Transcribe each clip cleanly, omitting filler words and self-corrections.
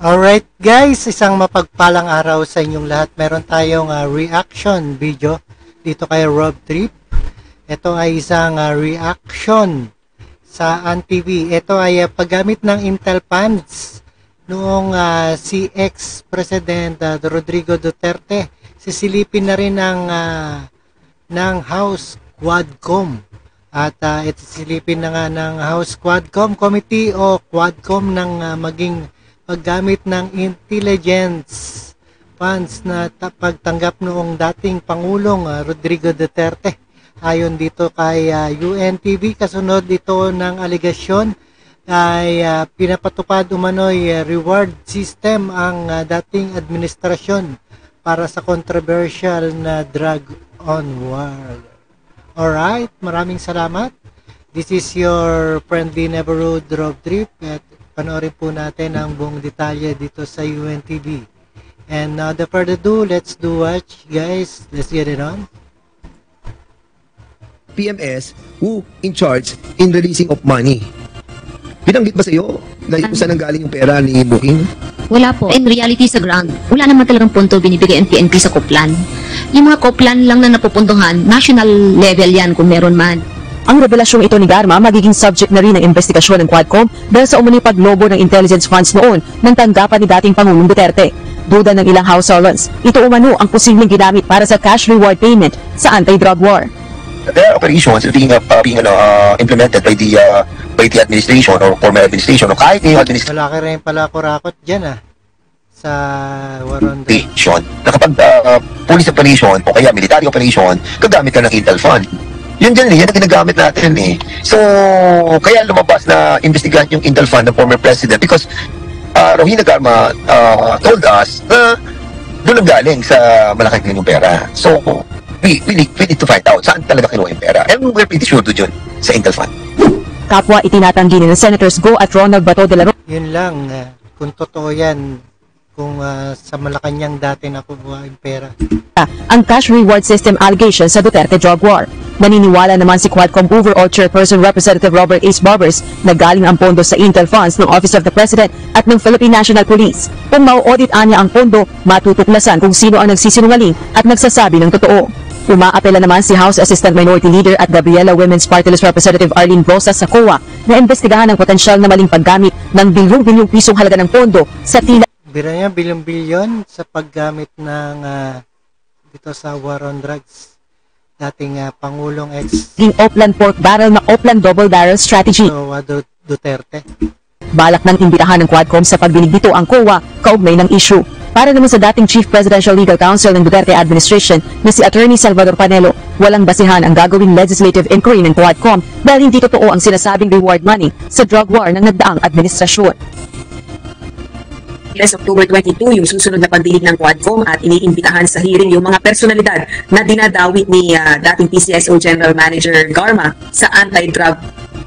Alright guys, isang mapagpalang araw sa inyong lahat. Meron tayong reaction video dito kay Rob Trip. Ito ay isang reaction sa ANTV. Ito ay paggamit ng Intel funds noong si ex-president Rodrigo Duterte. Sisilipin na rin ng House Quadcom. At ito silipin na nga ng House Quadcom Committee o Quadcom ng maging paggamit ng intelligence funds na pagtanggap noong dating Pangulong Rodrigo Duterte. Ayon dito kay UNTV, kasunod ito ng aligasyon ay pinapatupad umano'y reward system ang dating administrasyon para sa controversial na drug on war. Alright, maraming salamat. This is your friendly neighborhood Rob Trip at panoorin po natin ang buong detalye dito sa UNTV. And now, the further ado, let's do watch, guys. Let's get it on. PMS who in charge in releasing of money. Binanggit ba sa iyo na kung saan galing yung pera ni Booking? Wala po. In reality sa ground, wala naman talagang punto binibigay ang PNP sa Koplan. Yung mga Koplan lang na napupuntuhan, national level yan kung meron man. Ang revelasyong ito ni Garma magiging subject na rin ng investigasyon ng Quadcom dahil sa umano'y paglobo ng intelligence funds noon ng tanggapan ni dating Pangulong Duterte. Duda ng ilang House servants, ito umano ang posibleng ginamit para sa cash reward payment sa anti-drug war. There are operations being implemented by the administration or former administration o kahit yung administration Malaki rin pala kurakot dyan sa war on drugs. na kapag police operation o kaya military operation, gagamit ka ng Intel Fund. Yun dyan yan ang ginagamit natin So, kaya lumabas na investigahan yung Intel Fund ng former president because Rohina Garma told us na doon ang galing sa malaking yung pera. So, we need to find out saan talaga kinuha yung pera. And we're pretty sure doon sa Intel Fund. Kapwa itinatanggi ni Senators Go at Ronald Bato de la Rosa. Yun lang, kung totoo yan, kung sa Malacanang dati nakuha yung pera. Ang cash reward system allegation sa Duterte drug war. Naniniwala naman si Quadcom overall chairperson Representative Robert H. Barbers na galing ang pondo sa Intel funds ng Office of the President at ng Philippine National Police. Kung mau-audit niya ang pondo, matutuklasan kung sino ang nagsisinungaling at nagsasabi ng totoo. Umaapela naman si House Assistant Minority Leader at Gabriela Women's Party List Representative Arlene Rosas sa COA na imbestigahan ang potensyal na maling paggamit ng bilyong-bilyong pisong halaga ng pondo sa tila. Bira niya, bilyon-bilyon sa paggamit ng dito sa war on drugs. Dating Pangulong Oplan pork barrel na Oplan double barrel strategy. Duterte. Balak ng imbitahan ng Quadcom sa pagdinig dito ang COA kaugnay ng issue. Para naman sa dating Chief Presidential Legal Counsel ng Duterte Administration na si Attorney Salvador Panelo, walang basihan ang gagawing legislative inquiry ng Quadcom dahil hindi totoo ang sinasabing reward money sa drug war ng nagdaang administrasyon. Yes, October 22, yung susunod na pagdinig ng Quadcom at iniimbitahan sa hearing yung mga personalidad na dinadawit ni dating PCSO General Manager Garma sa anti-drug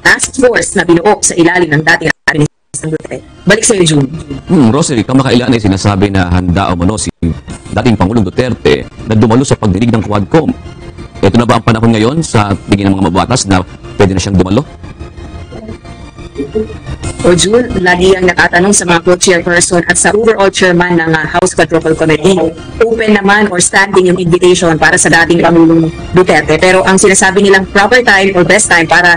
task force na binuo sa ilalim ng dating administrasyon Duterte. Balik sa iyo, June. Rosary, kamakailan ay sinasabi na handa umano si dating Pangulong Duterte na dumalo sa pagdinig ng Quadcom. Ito na ba ang panahon ngayon sa tingin ng mga mabatas na pwede na siyang dumalo? O June, lagi ang natatanong sa mga co-chairperson at sa overall chairman ng House Quadruple Committee. Open naman or standing yung invitation para sa dating Pangulong Duterte. Pero ang sinasabi nilang proper time or best time para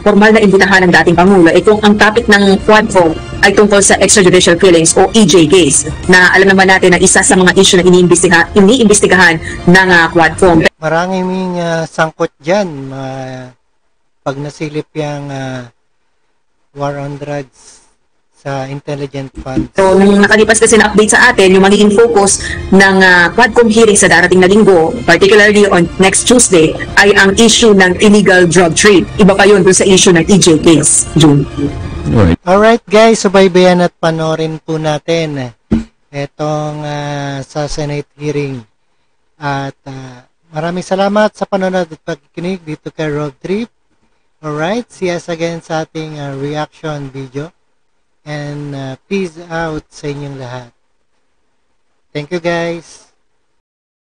formal na imbitahan ng dating Pangulo ay kung ang topic ng Quadcom ay tungkol sa extrajudicial killings o EJ case na alam naman natin na isa sa mga issue na iniimbestigahan ng Quadcom. Maraming sangkot dyan pag nasilip yung war on drugs sa intelligent funds. So, nung nakalipas kasi na update sa atin, yung magiging focus ng Quadcom hearing sa darating na linggo, particularly on next Tuesday, ay ang issue ng illegal drug trade. Iba pa yun dun sa issue ng EJ case, June. Alright guys, subaybayan at panorin po natin itong sa Senate hearing. At maraming salamat sa panonood at pagkikinig dito kay Rob Trip. Alright, see us again sa ating reaction video. And peace out sa inyong lahat. Thank you guys.